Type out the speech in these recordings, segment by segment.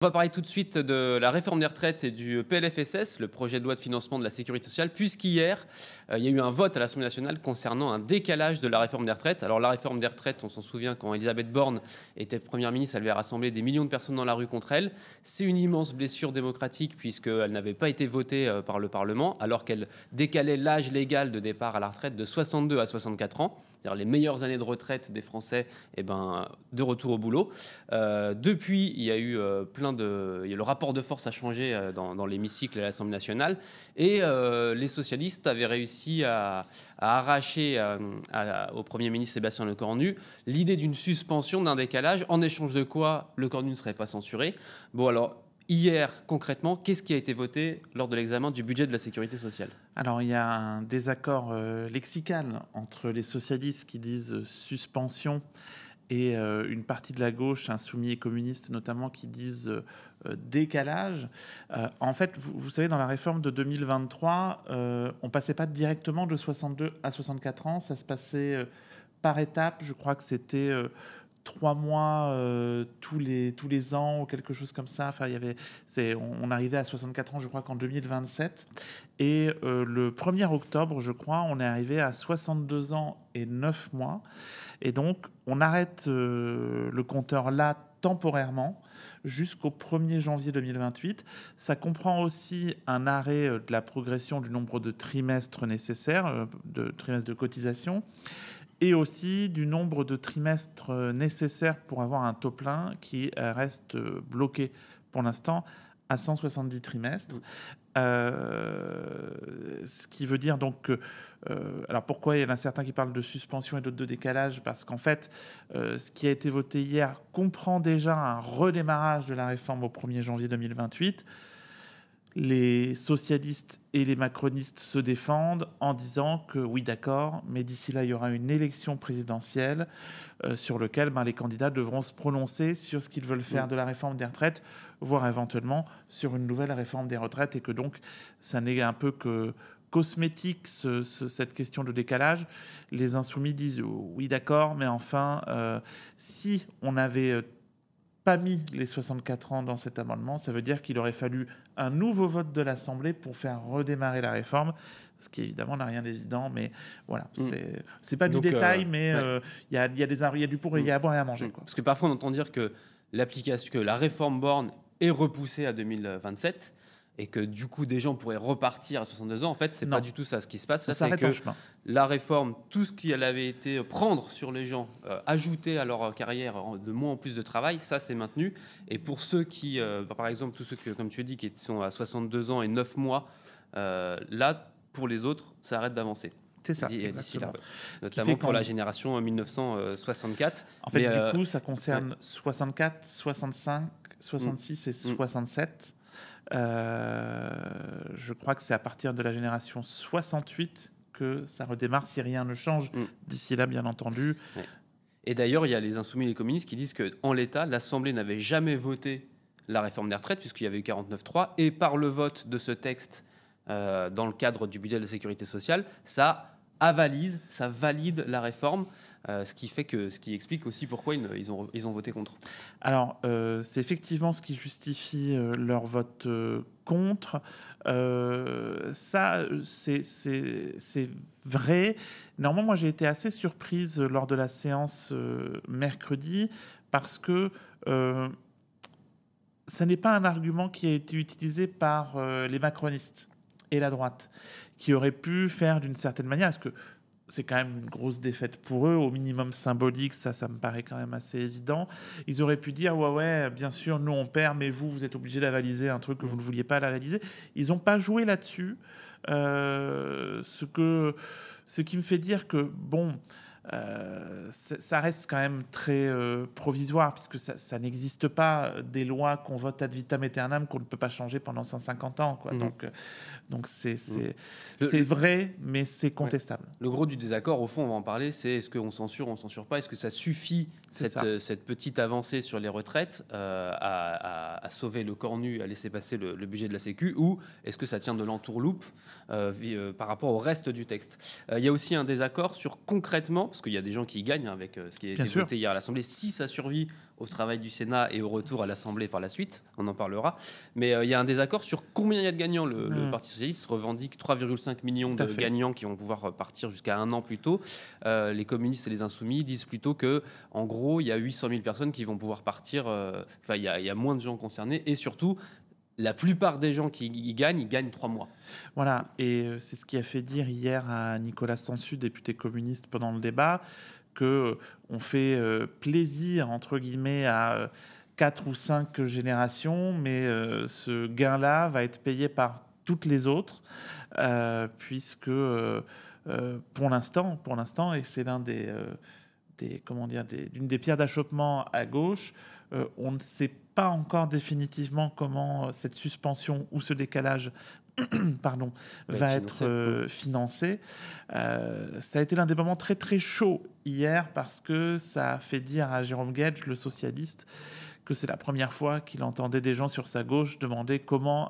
On va parler tout de suite de la réforme des retraites et du PLFSS, le projet de loi de financement de la sécurité sociale, puisqu'hier, il y a eu un vote à l'Assemblée nationale concernant un décalage de la réforme des retraites. Alors la réforme des retraites, on s'en souvient, quand Elisabeth Borne était Première ministre, elle avait rassemblé des millions de personnes dans la rue contre elle. C'est une immense blessure démocratique puisqu'elle n'avait pas été votée par le Parlement, alors qu'elle décalait l'âge légal de départ à la retraite de 62 à 64 ans, c'est-à-dire les meilleures années de retraite des Français, de retour au boulot. Depuis, il y a eu le rapport de force a changé dans l'hémicycle à l'Assemblée nationale et les socialistes avaient réussi à arracher au Premier ministre Sébastien Lecornu l'idée d'une suspension d'un décalage, en échange de quoi Lecornu ne serait pas censuré. Bon, alors hier, concrètement, qu'est-ce qui a été voté lors de l'examen du budget de la sécurité sociale ? Alors, il y a un désaccord lexical entre les socialistes qui disent suspension et une partie de la gauche, insoumis et communistes notamment, qui disent décalage. En fait, vous savez, dans la réforme de 2023, on passait pas directement de 62 à 64 ans, ça se passait par étapes. Je crois que c'était 3 mois tous les ans ou quelque chose comme ça. Enfin, on arrivait à 64 ans, je crois, qu'en 2027. Et le 1er octobre, je crois, on est arrivé à 62 ans et 9 mois. Et donc, on arrête le compteur là temporairement jusqu'au 1er janvier 2028. Ça comprend aussi un arrêt de la progression du nombre de trimestres nécessaires, de trimestres de cotisation, et aussi du nombre de trimestres nécessaires pour avoir un taux plein qui reste bloqué pour l'instant à 170 trimestres. Ce qui veut dire donc que... alors pourquoi il y en a certains qui parlent de suspension et d'autres de décalage? Parce qu'en fait, ce qui a été voté hier comprend déjà un redémarrage de la réforme au 1er janvier 2028. Les socialistes et les macronistes se défendent en disant que oui, d'accord, mais d'ici là, il y aura une élection présidentielle sur laquelle les candidats devront se prononcer sur ce qu'ils veulent faire de la réforme des retraites, voire éventuellement sur une nouvelle réforme des retraites, et que donc ça n'est un peu que cosmétique cette question de décalage. Les insoumis disent oui, d'accord, mais enfin, si on avait pas mis les 64 ans dans cet amendement, ça veut dire qu'il aurait fallu un nouveau vote de l'Assemblée pour faire redémarrer la réforme, ce qui évidemment n'a rien d'évident, mais voilà, c'est pas du détail, mais il y a du pour et il y a à boire et à manger. Parce que parfois on entend dire que la réforme Borne est repoussée à 2027 et que du coup des gens pourraient repartir à 62 ans. En fait, c'est pas du tout ça ce qui se passe. Ça, c'est que la réforme, tout ce qui avait été prendre sur les gens, ajouter à leur carrière de moins en plus de travail, ça c'est maintenu. Et pour ceux qui, par exemple, tous ceux que, comme tu dis, qui sont à 62 ans et 9 mois, là, pour les autres, ça arrête d'avancer. C'est ça, d'ici là, notamment pour la génération 1964. En fait, du coup, ça concerne 64, 65, 66 et 67. Je crois que c'est à partir de la génération 68 que ça redémarre si rien ne change d'ici là, bien entendu. Ouais. Et d'ailleurs, il y a les insoumis et les communistes qui disent qu'en l'état, l'Assemblée n'avait jamais voté la réforme des retraites puisqu'il y avait eu 49.3, et par le vote de ce texte dans le cadre du budget de la sécurité sociale, ça valide la réforme. Ce qui explique aussi pourquoi ils ont voté contre. Alors, c'est effectivement ce qui justifie leur vote contre. Ça, c'est vrai. Néanmoins, moi, j'ai été assez surprise lors de la séance mercredi parce que ça n'est pas un argument qui a été utilisé par les macronistes et la droite, qui auraient pu faire d'une certaine manière, parce que c'est quand même une grosse défaite pour eux, au minimum symbolique, ça me paraît quand même assez évident. Ils auraient pu dire, ouais, bien sûr, nous on perd, mais vous êtes obligés d'avaliser un truc que vous ne vouliez pas avaliser. Ils n'ont pas joué là-dessus, ce qui me fait dire que, bon, ça reste quand même très provisoire, puisque ça n'existe pas des lois qu'on vote ad vitam aeternam qu'on ne peut pas changer pendant 150 ans, quoi. Donc c'est vrai, mais c'est contestable. Ouais. Le gros du désaccord, au fond, on va en parler, c'est est-ce qu'on censure ou on censure pas? Est-ce que ça suffit, cette petite avancée sur les retraites, à sauver Lecornu, à laisser passer le budget de la Sécu, ou est-ce que ça tient de l'entourloupe par rapport au reste du texte? Il y a aussi un désaccord sur concrètement, parce qu'il y a des gens qui y gagnent avec ce qui a Bien été sûr. voté hier à l'Assemblée, si ça survit au travail du Sénat et au retour à l'Assemblée par la suite, on en parlera. Mais il y a un désaccord sur combien il y a de gagnants. Le Parti socialiste revendique 3,5 millions de gagnants qui vont pouvoir partir jusqu'à un an plus tôt. Les communistes et les insoumis disent plutôt que, en gros, il y a 800 000 personnes qui vont pouvoir partir. Enfin, il y a moins de gens concernés et surtout, la plupart des gens qui y gagnent, ils gagnent 3 mois. Voilà, et c'est ce qui a fait dire hier à Nicolas Sansu, député communiste, pendant le débat, que on fait plaisir, entre guillemets, à 4 ou 5 générations, mais ce gain-là va être payé par toutes les autres, puisque pour l'instant, et c'est l'un d'une des pierres d'achoppement à gauche, on ne sait pas encore définitivement comment cette suspension ou ce décalage va être financé. Ça a été l'un des moments très très chauds hier parce que ça a fait dire à Jérôme Guedj, le socialiste, que c'est la première fois qu'il entendait des gens sur sa gauche demander comment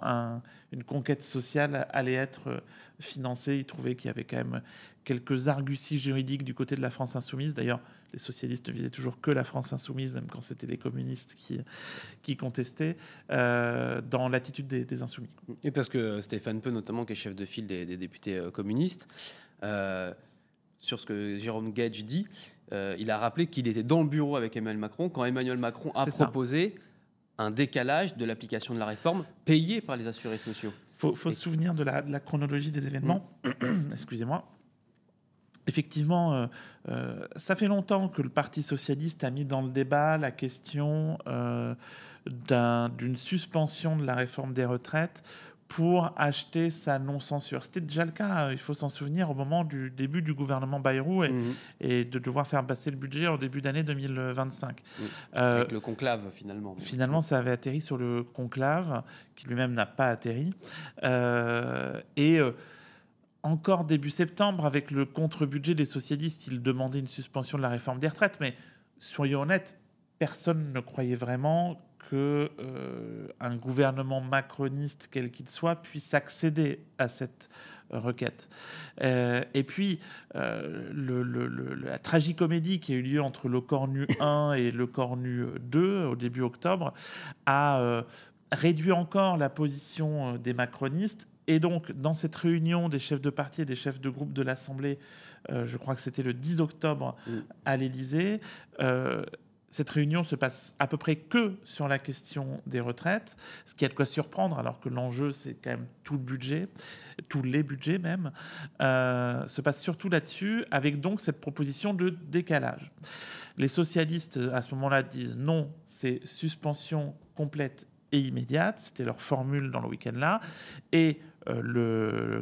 une conquête sociale allait être financée. Il trouvait qu'il y avait quand même quelques arguties juridiques du côté de la France insoumise. D'ailleurs, les socialistes ne visaient toujours que la France insoumise, même quand c'était les communistes qui contestaient, dans l'attitude des insoumis. Et parce que Stéphane Peu, notamment, qui est chef de file des députés communistes, sur ce que Jérôme Guedj dit, il a rappelé qu'il était dans le bureau avec Emmanuel Macron quand Emmanuel Macron a proposé un décalage de l'application de la réforme payée par les assurés sociaux. Il faut se souvenir de la chronologie des événements. Excusez-moi. Effectivement, ça fait longtemps que le Parti socialiste a mis dans le débat la question d'une suspension de la réforme des retraites pour acheter sa non-censure. C'était déjà le cas, il faut s'en souvenir, au moment du début du gouvernement Bayrou et de devoir faire passer le budget en début d'année 2025. Avec le conclave, finalement. Finalement, ça avait atterri sur le conclave, qui lui-même n'a pas atterri. Encore début septembre, avec le contre-budget des socialistes, ils demandaient une suspension de la réforme des retraites. Mais soyons honnêtes, personne ne croyait vraiment qu'un gouvernement macroniste, quel qu'il soit, puisse accéder à cette requête. Et puis, la tragicomédie qui a eu lieu entre le Cornu 1 et le Cornu 2, au début octobre, a réduit encore la position des macronistes. Et donc, dans cette réunion des chefs de parti et des chefs de groupe de l'Assemblée, je crois que c'était le 10 octobre à l'Élysée, cette réunion se passe à peu près que sur la question des retraites, ce qui a de quoi surprendre, alors que l'enjeu, c'est quand même tout le budget, tous les budgets même, se passe surtout là-dessus, avec donc cette proposition de décalage. Les socialistes, à ce moment-là, disent non, c'est suspension complète et immédiate, c'était leur formule dans le week-end-là, et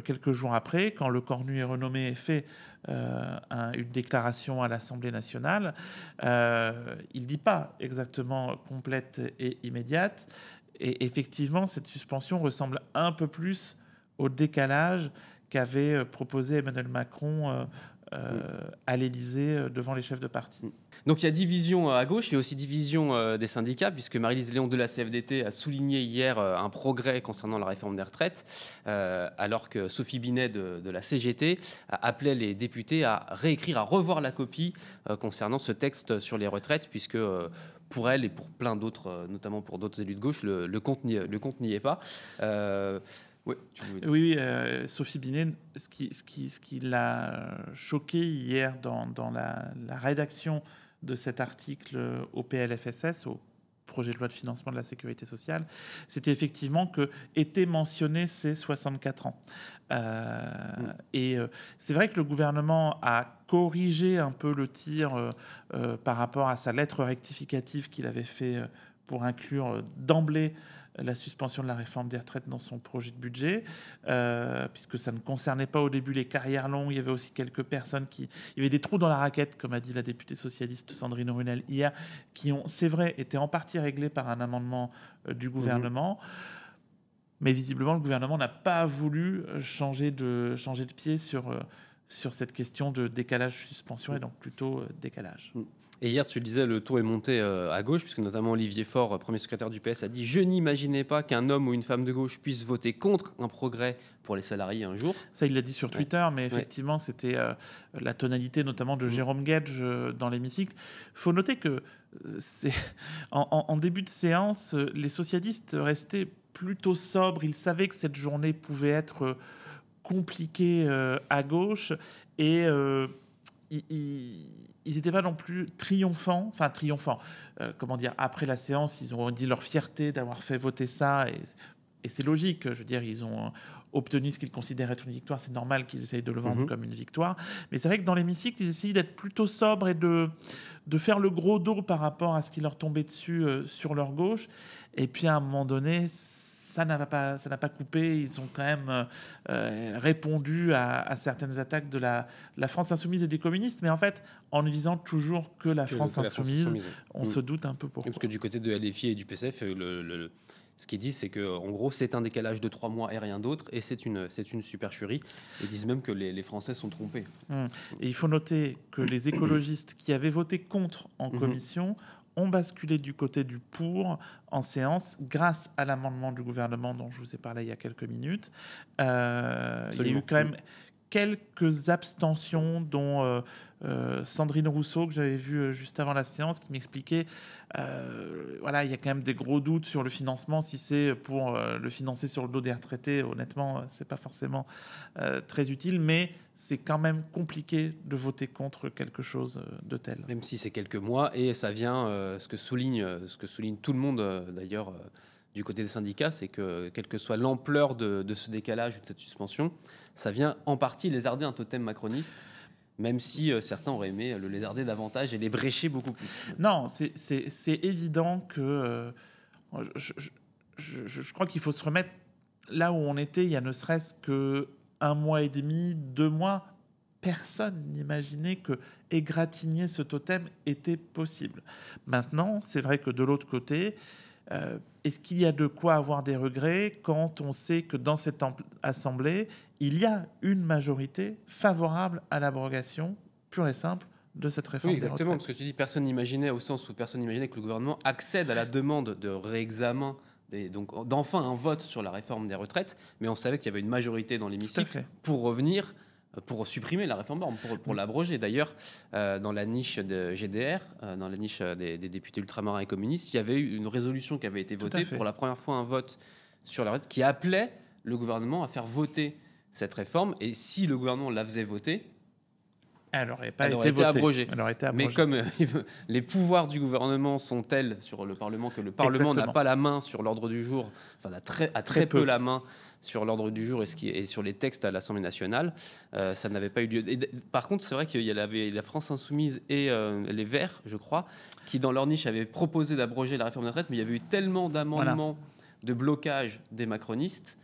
quelques jours après, quand le Cornu est renommé et fait une déclaration à l'Assemblée nationale, il ne dit pas exactement complète et immédiate. Et effectivement, cette suspension ressemble un peu plus au décalage qu'avait proposé Emmanuel Macron à l'Élysée devant les chefs de parti. Donc il y a division à gauche, il y a aussi division des syndicats, puisque Marie-Lise Léon de la CFDT a souligné hier un progrès concernant la réforme des retraites, alors que Sophie Binet de la CGT appelait les députés à réécrire, à revoir la copie concernant ce texte sur les retraites, puisque pour elle et pour plein d'autres, notamment pour d'autres élus de gauche, le compte n'y est pas. Oui, Sophie Binet, ce qui l'a choqué hier dans la rédaction de cet article au PLFSS, au projet de loi de financement de la sécurité sociale, c'était effectivement que étaient mentionnés ces 64 ans. Et c'est vrai que le gouvernement a corrigé un peu le tir par rapport à sa lettre rectificative qu'il avait fait pour inclure d'emblée la suspension de la réforme des retraites dans son projet de budget, puisque ça ne concernait pas au début les carrières longues. Il y avait aussi quelques personnes il y avait des trous dans la raquette, comme a dit la députée socialiste Sandrine Runel hier, qui ont, c'est vrai, été en partie réglés par un amendement du gouvernement. Mais visiblement, le gouvernement n'a pas voulu changer de pied sur cette question de décalage-suspension, et donc plutôt décalage. Et hier, tu le disais, le ton est monté à gauche, puisque notamment Olivier Faure, premier secrétaire du PS, a dit « Je n'imaginais pas qu'un homme ou une femme de gauche puisse voter contre un progrès pour les salariés un jour. » Ça, il l'a dit sur Twitter, mais effectivement, c'était la tonalité notamment de Jérôme Guedj dans l'hémicycle. Il faut noter que en début de séance, les socialistes restaient plutôt sobres. Ils savaient que cette journée pouvait être compliquée à gauche et ils n'étaient pas non plus triomphants. Comment dire, après la séance, ils ont dit leur fierté d'avoir fait voter ça. Et c'est logique. Je veux dire, ils ont obtenu ce qu'ils considèrent être une victoire. C'est normal qu'ils essayent de le vendre comme une victoire. Mais c'est vrai que dans l'hémicycle, ils essayaient d'être plutôt sobres et de faire le gros dos par rapport à ce qui leur tombait dessus sur leur gauche. Et puis, à un moment donné, ça n'a pas coupé. Ils ont quand même répondu à certaines attaques de la France insoumise et des communistes, mais en fait, en ne visant toujours que la France insoumise. On se doute un peu pourquoi. Parce que du côté de LFI et du PCF, ce qu'ils disent, c'est qu'en gros, c'est un décalage de 3 mois et rien d'autre, et c'est une supercherie. Ils disent même que les Français sont trompés. Et il faut noter que les écologistes qui avaient voté contre en commission ont basculé du côté du pour en séance grâce à l'amendement du gouvernement dont je vous ai parlé il y a quelques minutes. Il y a eu quand même quelques abstentions, dont Sandrine Rousseau, que j'avais vu juste avant la séance, qui m'expliquait voilà, il y a quand même des gros doutes sur le financement. Si c'est pour le financer sur le dos des retraités, honnêtement, c'est pas forcément très utile, mais c'est quand même compliqué de voter contre quelque chose de tel. Même si c'est quelques mois, et ça vient, ce que souligne tout le monde d'ailleurs du côté des syndicats, c'est que quelle que soit l'ampleur de ce décalage ou de cette suspension, ça vient en partie lézarder un totem macroniste, même si certains auraient aimé le lézarder davantage et les brécher beaucoup plus. Non, c'est évident que je crois qu'il faut se remettre là où on était il y a ne serait-ce que 1 mois et demi, 2 mois. Personne n'imaginait que égratigner ce totem était possible. Maintenant, c'est vrai que de l'autre côté, est-ce qu'il y a de quoi avoir des regrets quand on sait que dans cette assemblée, il y a une majorité favorable à l'abrogation pure et simple de cette réforme? Oui, exactement, parce que tu dis personne n'imaginait, au sens où personne n'imaginait que le gouvernement accède à la demande de réexamen, donc d'enfin un vote sur la réforme des retraites, mais on savait qu'il y avait une majorité dans l'hémicycle pour revenir, pour supprimer la réforme Borne, pour l'abroger. D'ailleurs, dans la niche de GDR, dans la niche des députés ultramarins et communistes, il y avait eu une résolution qui avait été votée, pour la première fois un vote sur la retraite, qui appelait le gouvernement à faire voter cette réforme, et si le gouvernement la faisait voter, elle n'aurait pas été abrogée. Mais comme les pouvoirs du gouvernement sont tels sur le Parlement que le Parlement n'a pas la main sur l'ordre du jour, enfin a très peu la main sur l'ordre du jour et sur les textes à l'Assemblée nationale, ça n'avait pas eu lieu. Par contre, c'est vrai qu'il y avait la France insoumise et les Verts, je crois, qui dans leur niche avaient proposé d'abroger la réforme des retraites, mais il y avait eu tellement d'amendements de blocage des macronistes,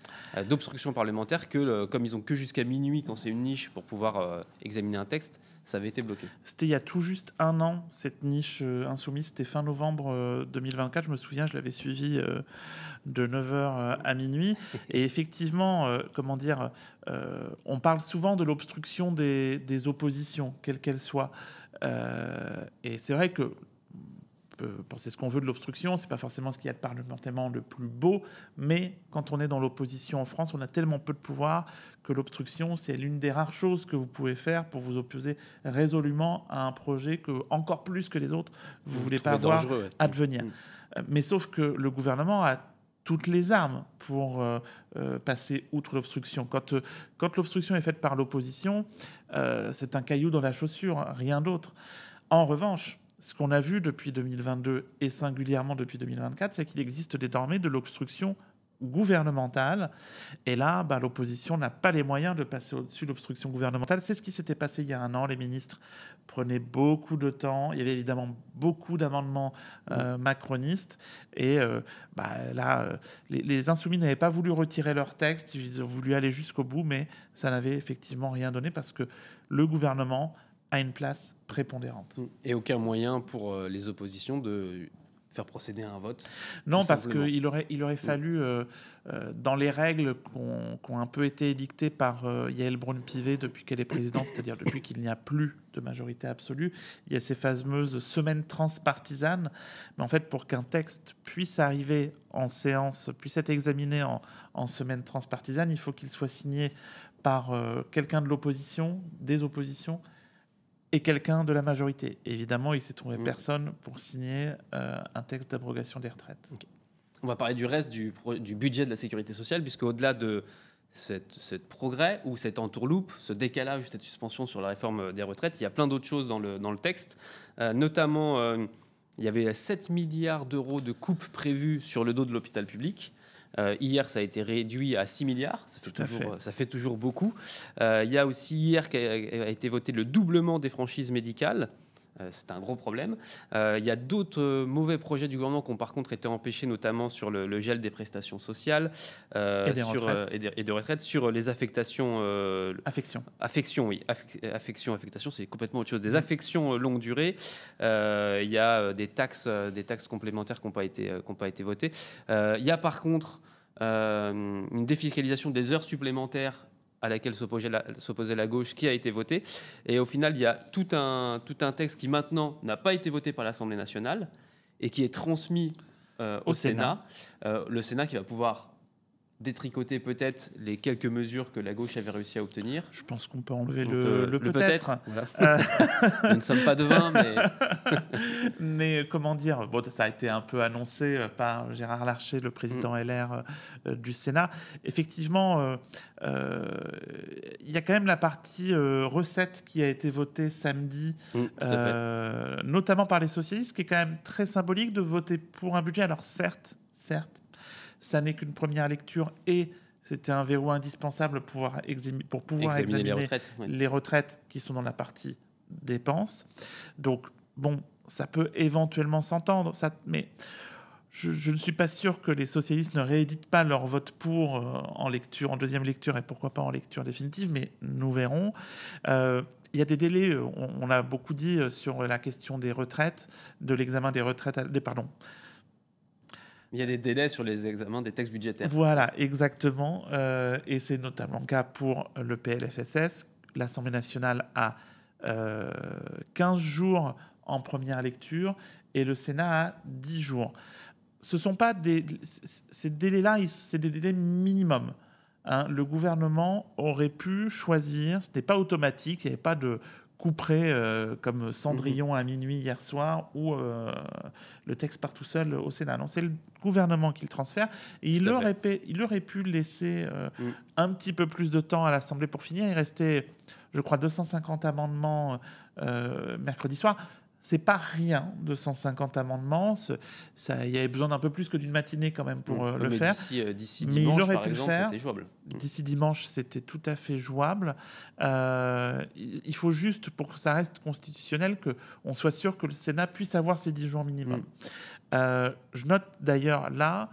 d'obstruction parlementaire, que comme ils ont que jusqu'à minuit quand c'est une niche pour pouvoir examiner un texte, ça avait été bloqué. C'était il y a tout juste 1 an, cette niche insoumise, c'était fin novembre 2024, je me souviens, je l'avais suivi de 9h à minuit, et effectivement, on parle souvent de l'obstruction des oppositions, quelles qu'elles soient, et c'est vrai que penser ce qu'on veut de l'obstruction, c'est pas forcément ce qu'il y a de parlementairement le plus beau, mais quand on est dans l'opposition en France, on a tellement peu de pouvoir que l'obstruction, c'est l'une des rares choses que vous pouvez faire pour vous opposer résolument à un projet que, encore plus que les autres, vous voulez pas voir advenir. Mais sauf que le gouvernement a toutes les armes pour passer outre l'obstruction. Quand l'obstruction est faite par l'opposition, c'est un caillou dans la chaussure, rien d'autre. En revanche, ce qu'on a vu depuis 2022 et singulièrement depuis 2024, c'est qu'il existe désormais de l'obstruction gouvernementale. Et là, l'opposition n'a pas les moyens de passer au-dessus de l'obstruction gouvernementale. C'est ce qui s'était passé il y a 1 an. Les ministres prenaient beaucoup de temps. Il y avait évidemment beaucoup d'amendements macronistes. Et les insoumis n'avaient pas voulu retirer leur texte. Ils ont voulu aller jusqu'au bout, mais ça n'avait effectivement rien donné parce que le gouvernement a une place prépondérante. Et aucun moyen pour les oppositions de faire procéder à un vote. Non, parce qu'il aurait fallu, dans les règles qui ont un peu été édictées par Yael Braun-Pivet depuis qu'elle est présidente, c'est-à-dire depuis qu'il n'y a plus de majorité absolue, il y a ces fameuses semaines transpartisanes. Mais en fait, pour qu'un texte puisse arriver en séance, puisse être examiné en semaine transpartisane, il faut qu'il soit signé par quelqu'un de l'opposition, des oppositions, et quelqu'un de la majorité. Et évidemment, il s'est trouvé personne pour signer un texte d'abrogation des retraites. Okay. On va parler du reste du budget de la sécurité sociale, puisque au-delà de ce progrès ou cette entourloupe, ce décalage, cette suspension sur la réforme des retraites, il y a plein d'autres choses dans le texte. Notamment, il y avait 7 milliards d'euros de coupes prévues sur le dos de l'hôpital public. Hier, ça a été réduit à 6 milliards, ça fait toujours beaucoup. Il y a aussi hier qu'a été voté le doublement des franchises médicales. C'est un gros problème. Il y a d'autres mauvais projets du gouvernement qui ont par contre été empêchés, notamment sur le gel des prestations sociales et des retraites, sur les affectations... Affections, oui. Affectation, c'est complètement autre chose. Des affections longue durée. Il y a des taxes complémentaires qui n'ont pas été votées. Il y a par contre une défiscalisation des heures supplémentaires à laquelle s'opposait la gauche, qui a été votée. Et au final, il y a tout un texte qui maintenant n'a pas été voté par l'Assemblée nationale et qui est transmis au Sénat. Le Sénat qui va pouvoir détricoter peut-être les quelques mesures que la gauche avait réussi à obtenir. Je pense qu'on peut enlever le peut-être. Voilà. Nous ne sommes pas devins, mais... mais comment dire, bon, ça a été un peu annoncé par Gérard Larcher, le président LR du Sénat. Effectivement, il y a quand même la partie recette qui a été votée samedi, notamment par les socialistes, qui est quand même très symbolique de voter pour un budget. Alors certes, ça n'est qu'une première lecture et c'était un verrou indispensable pour pouvoir examiner les retraites qui sont dans la partie dépenses. Donc, bon, ça peut éventuellement s'entendre, mais je ne suis pas sûr que les socialistes ne rééditent pas leur vote pour en deuxième lecture et pourquoi pas en lecture définitive, mais nous verrons. Il y a des délais, on a beaucoup dit sur la question des retraites, de l'examen des retraites, il y a des délais sur les examens des textes budgétaires. Voilà, exactement. Et c'est notamment le cas pour le PLFSS. L'Assemblée nationale a 15 jours en première lecture et le Sénat a 10 jours. Ce sont pas ces délais-là, c'est des délais minimums. Hein. Le gouvernement aurait pu choisir, ce n'est pas automatique, il n'y avait pas de couperait comme Cendrillon à minuit hier soir où le texte part tout seul au Sénat. Non, c'est le gouvernement qui le transfère et il aurait pu laisser un petit peu plus de temps à l'Assemblée pour finir. Il restait, je crois, 250 amendements mercredi soir. C'est pas rien, 250 amendements. Il y avait besoin d'un peu plus que d'une matinée quand même pour le faire. D'ici dimanche, par exemple, c'était jouable. D'ici dimanche, c'était tout à fait jouable. Il faut juste, pour que ça reste constitutionnel, qu'on soit sûr que le Sénat puisse avoir ses 10 jours minimum. Je note d'ailleurs là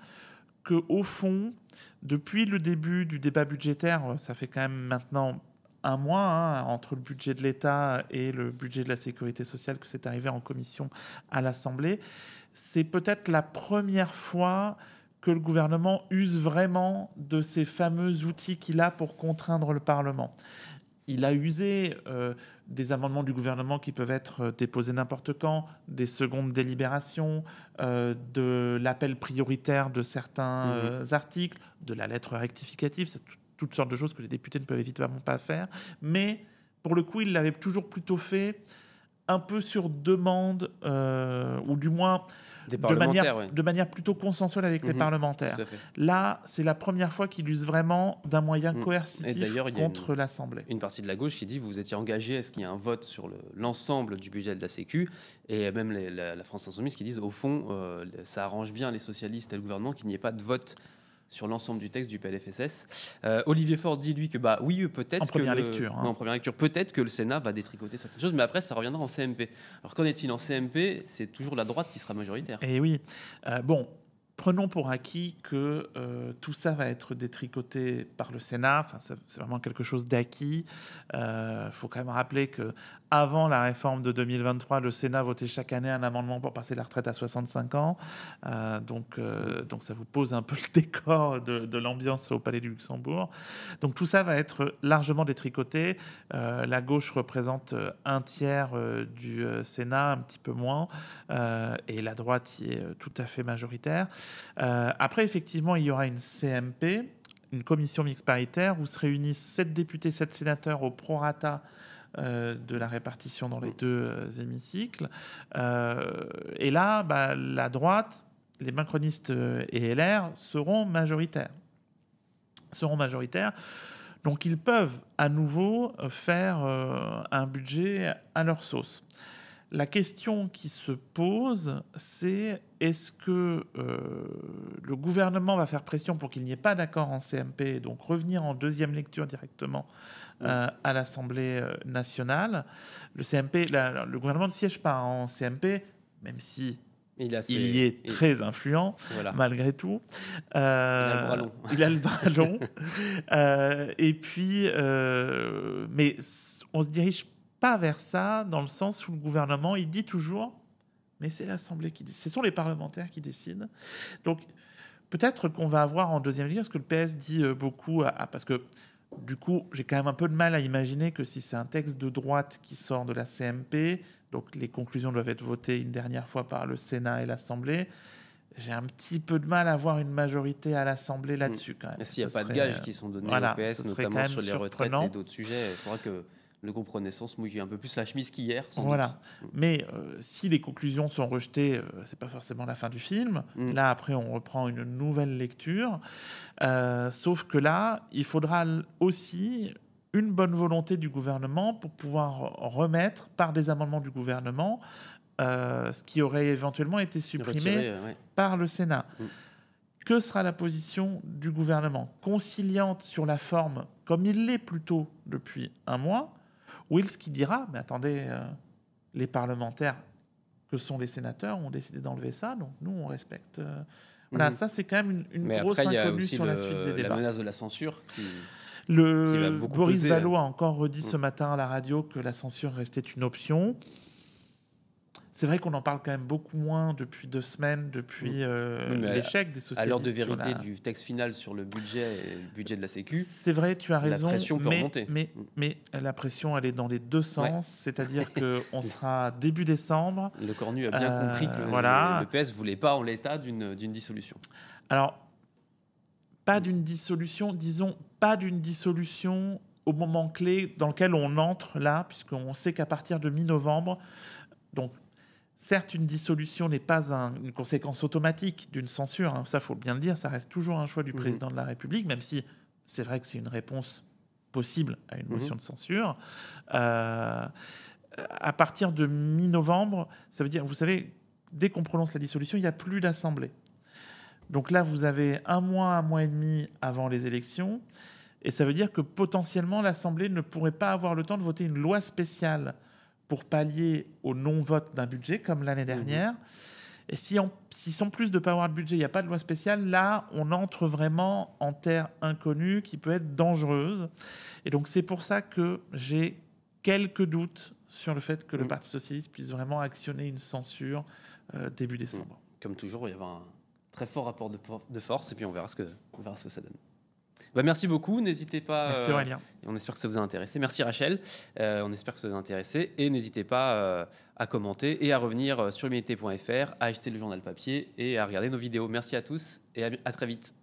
qu'au fond, depuis le début du débat budgétaire, ça fait quand même maintenant un mois entre le budget de l'État et le budget de la sécurité sociale que c'est arrivé en commission à l'Assemblée. C'est peut-être la première fois que le gouvernement use vraiment de ces fameux outils qu'il a pour contraindre le Parlement. Il a usé des amendements du gouvernement qui peuvent être déposés n'importe quand, des secondes délibérations, de l'appel prioritaire de certains articles, de la lettre rectificative, c'est toutes sortes de choses que les députés ne peuvent évidemment pas faire. Mais pour le coup, il l'avait toujours plutôt fait un peu sur demande, ou du moins de manière plutôt consensuelle avec les parlementaires. Là, c'est la première fois qu'il use vraiment d'un moyen coercitif contre l'Assemblée. Une partie de la gauche qui dit vous vous étiez engagé à ce qu'il y ait un vote sur l'ensemble du budget de la Sécu, et même la France Insoumise qui disent au fond, ça arrange bien les socialistes et le gouvernement qu'il n'y ait pas de vote sur l'ensemble du texte du PLFSS. Olivier Faure dit, lui, que oui, peut-être... En première lecture. En première lecture, peut-être que le Sénat va détricoter certaines choses, mais après, ça reviendra en CMP. Alors, qu'en est-il en CMP? C'est toujours la droite qui sera majoritaire. Et oui. prenons pour acquis que tout ça va être détricoté par le Sénat. Enfin, c'est vraiment quelque chose d'acquis. Faut quand même rappeler que avant la réforme de 2023, le Sénat votait chaque année un amendement pour passer la retraite à 65 ans. Donc ça vous pose un peu le décor de l'ambiance au Palais du Luxembourg. Donc tout ça va être largement détricoté. La gauche représente un tiers du Sénat, un petit peu moins, et la droite y est tout à fait majoritaire. Après, effectivement, il y aura une CMP, une commission mixte paritaire, où se réunissent 7 députés, 7 sénateurs au prorata de la répartition dans les deux hémicycles. Et là, la droite, les macronistes et LR seront majoritaires. Donc ils peuvent à nouveau faire un budget à leur sauce. La question qui se pose, c'est est-ce que le gouvernement va faire pression pour qu'il n'y ait pas d'accord en CMP, donc revenir en deuxième lecture directement à l'Assemblée nationale. Le gouvernement ne siège pas en CMP, même si il y est très influent, voilà, malgré tout. Il a le bras long. Il a le bras long. Et puis, mais on se dirige pas vers ça, dans le sens où le gouvernement, il dit toujours, mais c'est l'Assemblée qui décide. Ce sont les parlementaires qui décident. Donc, peut-être qu'on va avoir en deuxième ligne, parce que le PS dit beaucoup, parce que du coup, j'ai quand même un peu de mal à imaginer que si c'est un texte de droite qui sort de la CMP, donc les conclusions doivent être votées une dernière fois par le Sénat et l'Assemblée, j'ai un petit peu de mal à voir une majorité à l'Assemblée là-dessus, quand même. S'il n'y a pas de gages qui sont donnés au PS, notamment sur les retraites et d'autres sujets, il faudra que le groupe Renaissance mouille un peu plus la chemise qu'hier, sans doute. Mais si les conclusions sont rejetées, c'est pas forcément la fin du film. Là, après, on reprend une nouvelle lecture. Sauf que là, il faudra aussi une bonne volonté du gouvernement pour pouvoir remettre, par des amendements du gouvernement, ce qui aurait éventuellement été supprimé par le Sénat. Que sera la position du gouvernement? Conciliante sur la forme, comme il l'est plutôt depuis un mois, ou est-ce qu'il dira, mais attendez, les parlementaires, que sont les sénateurs, ont décidé d'enlever ça, donc nous, on respecte. Voilà, ça, c'est quand même une grosse inconnue sur la suite des débats. La menace de la censure qui va beaucoup Boris Vallaud a encore redit ce matin à la radio que la censure restait une option. C'est vrai qu'on en parle quand même beaucoup moins depuis 2 semaines, depuis l'échec des sociétés. À l'heure de vérité du texte final sur le budget et le budget de la Sécu, c'est vrai, tu as raison. La pression peut remonter. Mais la pression, elle est dans les deux sens. C'est-à-dire qu'on sera début décembre. Le Cornu a bien compris que le PS ne voulait pas en l'état d'une dissolution. Alors, pas d'une dissolution, disons, pas d'une dissolution au moment clé dans lequel on entre là, puisqu'on sait qu'à partir de mi-novembre, donc, certes, une dissolution n'est pas une conséquence automatique d'une censure. Ça, il faut bien le dire, ça reste toujours un choix du président de la République, même si c'est vrai que c'est une réponse possible à une motion de censure. À partir de mi-novembre, ça veut dire, vous savez, dès qu'on prononce la dissolution, il n'y a plus d'assemblée. Donc là, vous avez un mois et demi avant les élections, et ça veut dire que potentiellement, l'Assemblée ne pourrait pas avoir le temps de voter une loi spéciale pour pallier au non-vote d'un budget, comme l'année dernière. Et si en plus de ne pas avoir de budget, il n'y a pas de loi spéciale, là, on entre vraiment en terre inconnue qui peut être dangereuse. Et donc, c'est pour ça que j'ai quelques doutes sur le fait que le Parti socialiste puisse vraiment actionner une censure début décembre. Comme toujours, il y avoir un très fort rapport de force, et puis on verra ce que ça donne. Merci beaucoup, n'hésitez pas. Merci Aurélien. On espère que ça vous a intéressé. Merci Rachel, on espère que ça vous a intéressé. Et n'hésitez pas à commenter et à revenir sur humanité.fr, à acheter le journal papier et à regarder nos vidéos. Merci à tous et à très vite.